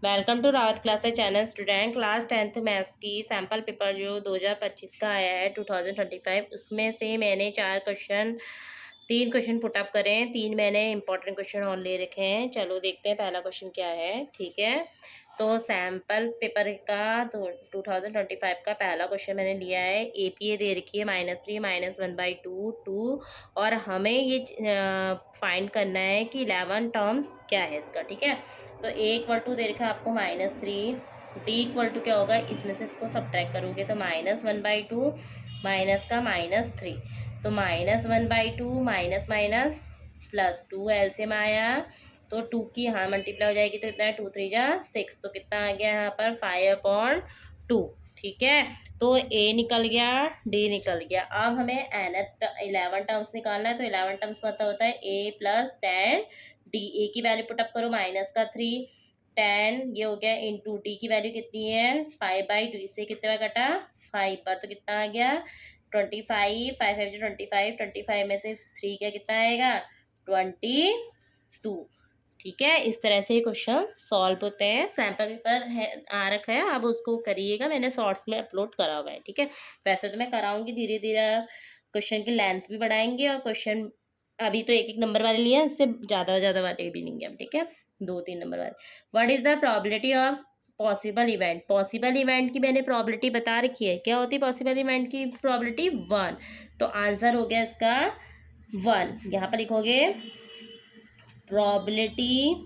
Welcome to Rawat classes channel student. Class 10th maths की sample paper जो 2025 का आया है 2025, उसमें से मैंने तीन क्वेश्चन पुटअप करे हैं। तीन मैंने इंपॉर्टेंट क्वेश्चन और ले रखे हैं। चलो देखते हैं पहला क्वेश्चन क्या है। ठीक है, तो सैम्पल पेपर का तो 2025 का पहला क्वेश्चन मैंने लिया है। एपीए दे रखी है -3 -1/2 2, और हमें ये फाइंड करना है कि 11 टर्म्स क्या है इसका। ठीक है, तो A = दे रखा है आपको -3, D = क्या होगा, इसमें से इसको सब्ट्रैक्ट करोगे तो -1/2 माइनस का -3, तो -1/2 माइनस माइनस +2 एलसीएम आया, तो 2 की यहाँ मल्टीप्लाई हो जाएगी तो कितना है, 2 3 जा 6, तो कितना आ गया यहाँ पर 5/2। ठीक है, तो A निकल गया, D निकल गया। अब हमें 11 टर्म्स निकालना है, तो 11 टर्म्स पता होता है A + 10 D। A की वैल्यू पुटअप करो -3, 10 ये हो गया, इंटू D की वैल्यू कितनी है 5/2, इससे कितने बार कटा 5 बार, तो कितना आ गया 25, 5 5 25, 25 में से 3 का कितना आएगा 22। ठीक है, इस तरह से क्वेश्चन सॉल्व होते हैं। सैम्पल पेपर है आ रखा है, अब उसको करिएगा, मैंने शॉर्ट्स में अपलोड करा हुआ है। ठीक है, वैसे तो मैं कराऊंगी धीरे धीरे, क्वेश्चन की लेंथ भी बढ़ाएंगे, और क्वेश्चन अभी तो एक एक नंबर वाले लिए हैं, इससे ज़्यादा वाले भी नहीं है। ठीक है, 2-3 नंबर वाले। What is the probability of possible event. Possible event की मैंने प्रोबेबिलिटी बता रखी है। क्या होती है पॉसिबल इवेंट की प्रोबेबिलिटी 1, तो आंसर हो गया इसका 1। यहाँ पर लिखोगे प्रोबेबिलिटी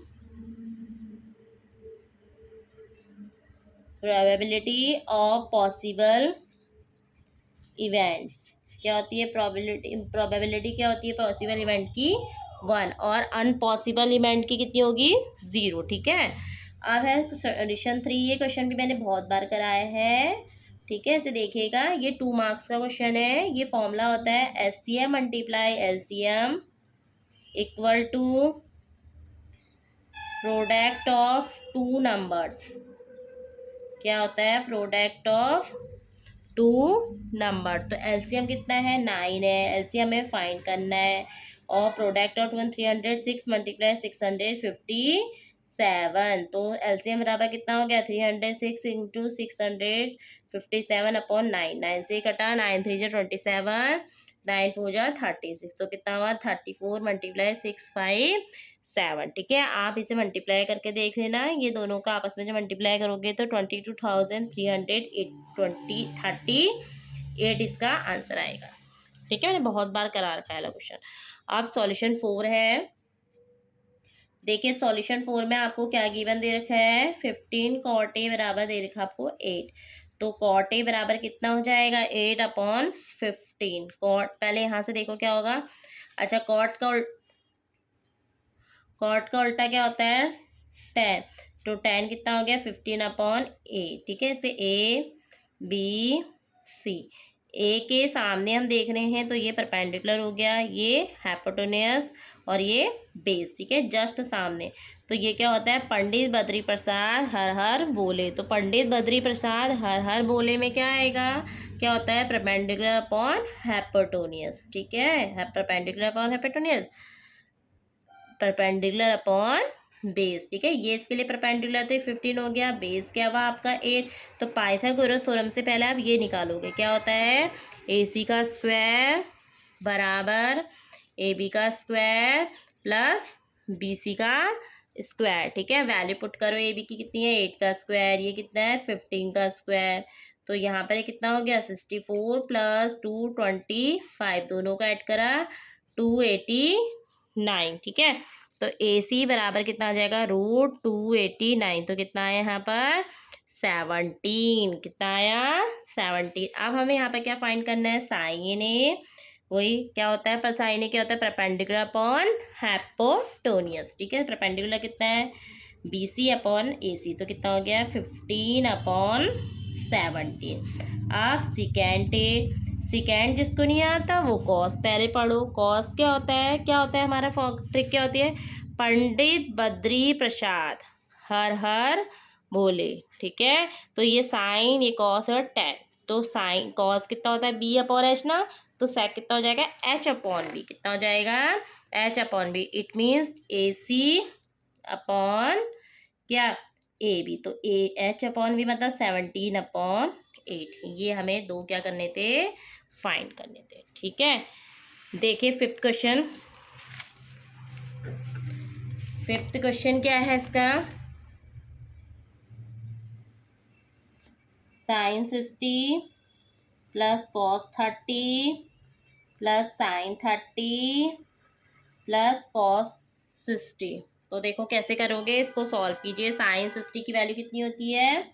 ऑफ पॉसिबल इवेंट्स। क्या होती है प्रोबेबिलिटी क्या होती है पॉसिबल इवेंट की 1, और अनपॉसिबल इवेंट की कितनी होगी 0। ठीक है, अब है क्वेश्चन 3। ये क्वेश्चन भी मैंने बहुत बार कराया है। ठीक है, इसे देखिएगा, ये 2 मार्क्स का क्वेश्चन है। ये फॉर्मूला होता है SCM × LCM = product of 2 numbers. क्या होता है प्रोडक्ट ऑफ 2 नंबर, तो एलसीएम कितना है 9 है, एलसीएम में फाइंड करना है, और प्रोडक्ट ऑफ 306 × 657, तो एलसीएम बराबर कितना हो गया 306 × 657/9। 9 से कटा, 9 3 जा 27, 9 4 जा 36, तो कितना हुआ 34 × 657। ठीक है, आप इसे मल्टीप्लाई करके देख लेना। ये दोनों का आपस में जब मल्टीप्लाई करोगे तो 22,338 इसका आंसर आएगा। ठीक है, मैंने बहुत बार करा रखा है क्वेश्चन। अब सॉल्यूशन 4 है। देखिए सॉल्यूशन 4 में आपको क्या गिवन दे रखा है 15 cot A बराबर दे रखा आपको 8, तो cot A बराबर कितना हो जाएगा 8/15। cot पहले यहाँ से देखो क्या होगा। अच्छा, cot का उल्टा क्या होता है 10, तो 10 कितना हो गया 15/8। ठीक है, इसे ABC, ए के सामने हम देख रहे हैं तो ये परपेंडिकुलर हो गया, ये हाइपोटेन्यूस और ये बेस। ठीक है, जस्ट सामने, तो ये क्या होता है पंडित बद्री प्रसाद हर हर बोले, तो पंडित बद्री प्रसाद हर हर बोले में क्या आएगा, क्या होता है परपेंडिकुलर अपॉन हाइपोटेन्यूस। ठीक है, perpendicular upon hypotenuse, perpendicular upon base. ठीक है, ये इसके लिए परपेंडिकुलर तो 15 हो गया, बेस क्या हुआ आपका 8, तो पाइथागोरस थ्योरम से पहले आप ये निकालोगे, क्या होता है AC का स्क्वायर बराबर AB का स्क्वायर प्लस BC का स्क्वायर। ठीक है, वैल्यू पुट करो, AB की कितनी है 8 का स्क्वायर, ये कितना है 15 का स्क्वायर, तो यहाँ पर कितना हो गया 64 + 225, दोनों का ऐड करा 289। ठीक है, तो AC बराबर कितना आ जाएगा √289, तो कितना आया यहाँ पर 17, कितना आया 17। अब हमें यहाँ पर क्या फाइंड करना है साइन A, वही क्या होता है पर साइन A क्या होता है परपेंडिकुलर अपॉन हाइपोटेन्यूस। ठीक है, परपेंडिकुलर कितना है BC/AC, तो कितना हो गया 15/17। अब सिकेंड जिसको नहीं आता वो कॉस पहले पढ़ो। कॉस क्या होता है हमारा ट्रिक क्या होती है पंडित बद्री प्रसाद हर हर बोले। ठीक है, तो ये साइन ये कॉस और टेन, तो साइन कॉस कितना होता है B/H ना, तो सेक कितना हो जाएगा H/B, कितना हो जाएगा H/B। It means AC upon क्या ए बी, तो H/V मतलब 17/8। ये हमें दो क्या करने थे, फाइंड करने थे। ठीक है, देखिए फिफ्थ क्वेश्चन। फिफ्थ क्वेश्चन क्या है इसका, sine 60 plus cos 30 plus sine 30 plus cos 60। तो देखो कैसे करोगे, इसको सॉल्व कीजिए। साइन 60 की वैल्यू कितनी होती है,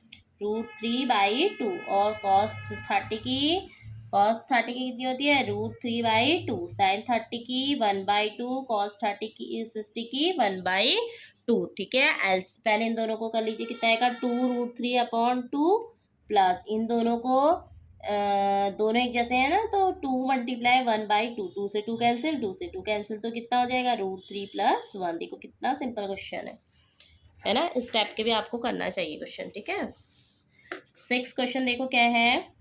√3/2, और कॉस 30 की कितनी होती है, √3/2। साइन 30 की 1/2, कॉस 30 की 60 की 1/2। ठीक है, एल्स पहले इन दोनों को कर लीजिए, कितना आएगा, 2√3/2 प्लस इन दोनों को दोनों एक जैसे हैं ना, तो 2 × 1/2, 2 से 2 कैंसिल, 2 से 2 कैंसिल, तो कितना हो जाएगा, √3 + 1। देखो कितना सिंपल क्वेश्चन है ना। इस टाइप के भी आपको करना चाहिए क्वेश्चन। ठीक है, सिक्स क्वेश्चन देखो क्या है।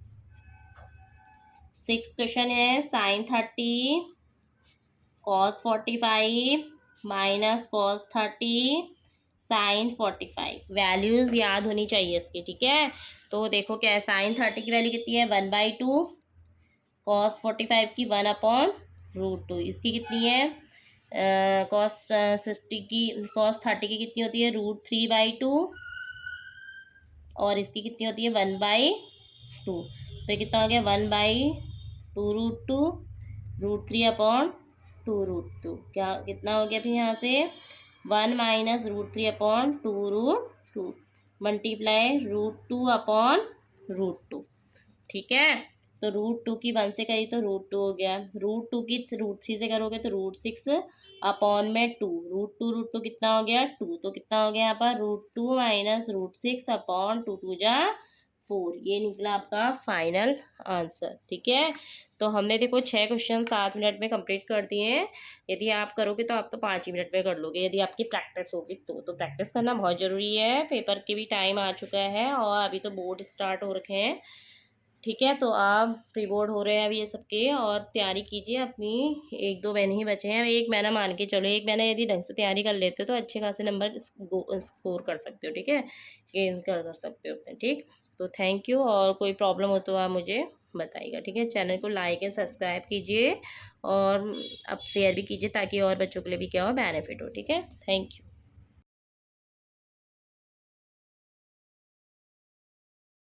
सिक्स क्वेश्चन है sine 30 cos 45 minus cos 30 sine 45। Values याद होनी चाहिए इसकी। ठीक है, तो देखो क्या है, साइन 30 की वैल्यू कितनी है, 1/2, कॉस 45 की 1/√2। इसकी कितनी है, कॉस 30 की कितनी होती है, √3/2, और इसकी कितनी होती है, 1/2। तो ये कितना हो गया, 1/2√2, √3/2√2। क्या कितना हो गया फिर यहाँ से, 1 - √3/2√2 मल्टीप्लाई √2/√2। ठीक है, तो √2 की 1 से करी तो √2 हो गया, √2 की √3 से करोगे तो √6/2। √2 कितना हो गया, 2, तो कितना हो गया यहाँ पर, √2 - √6/2, 2 जा 4। ये निकला आपका फाइनल आंसर। ठीक है, तो हमने देखो 6 क्वेश्चन 7 मिनट में कंप्लीट कर दिए हैं। यदि आप करोगे तो आप तो 5 ही मिनट में कर लोगे, यदि आपकी प्रैक्टिस होगी तो प्रैक्टिस करना बहुत ज़रूरी है। पेपर के भी टाइम आ चुका है और अभी तो बोर्ड स्टार्ट हो रखे हैं। ठीक है, तो आप प्री बोर्ड हो रहे हैं अभी ये सबके, और तैयारी कीजिए अपनी। 1-2 महीने ही बचे हैं, 1 महीना मान के चलो। 1 महीना यदि ढंग से तैयारी कर लेते हो तो अच्छे खासे नंबर स्कोर कर सकते हो। ठीक है, गेन कर सकते हो अपने। ठीक, तो थैंक यू, और कोई प्रॉब्लम हो तो आप मुझे बताइएगा। ठीक है, चैनल को लाइक एंड सब्सक्राइब कीजिए, और अब शेयर भी कीजिए ताकि और बच्चों के लिए भी क्या हो, बेनिफिट हो। ठीक है, थैंक यू।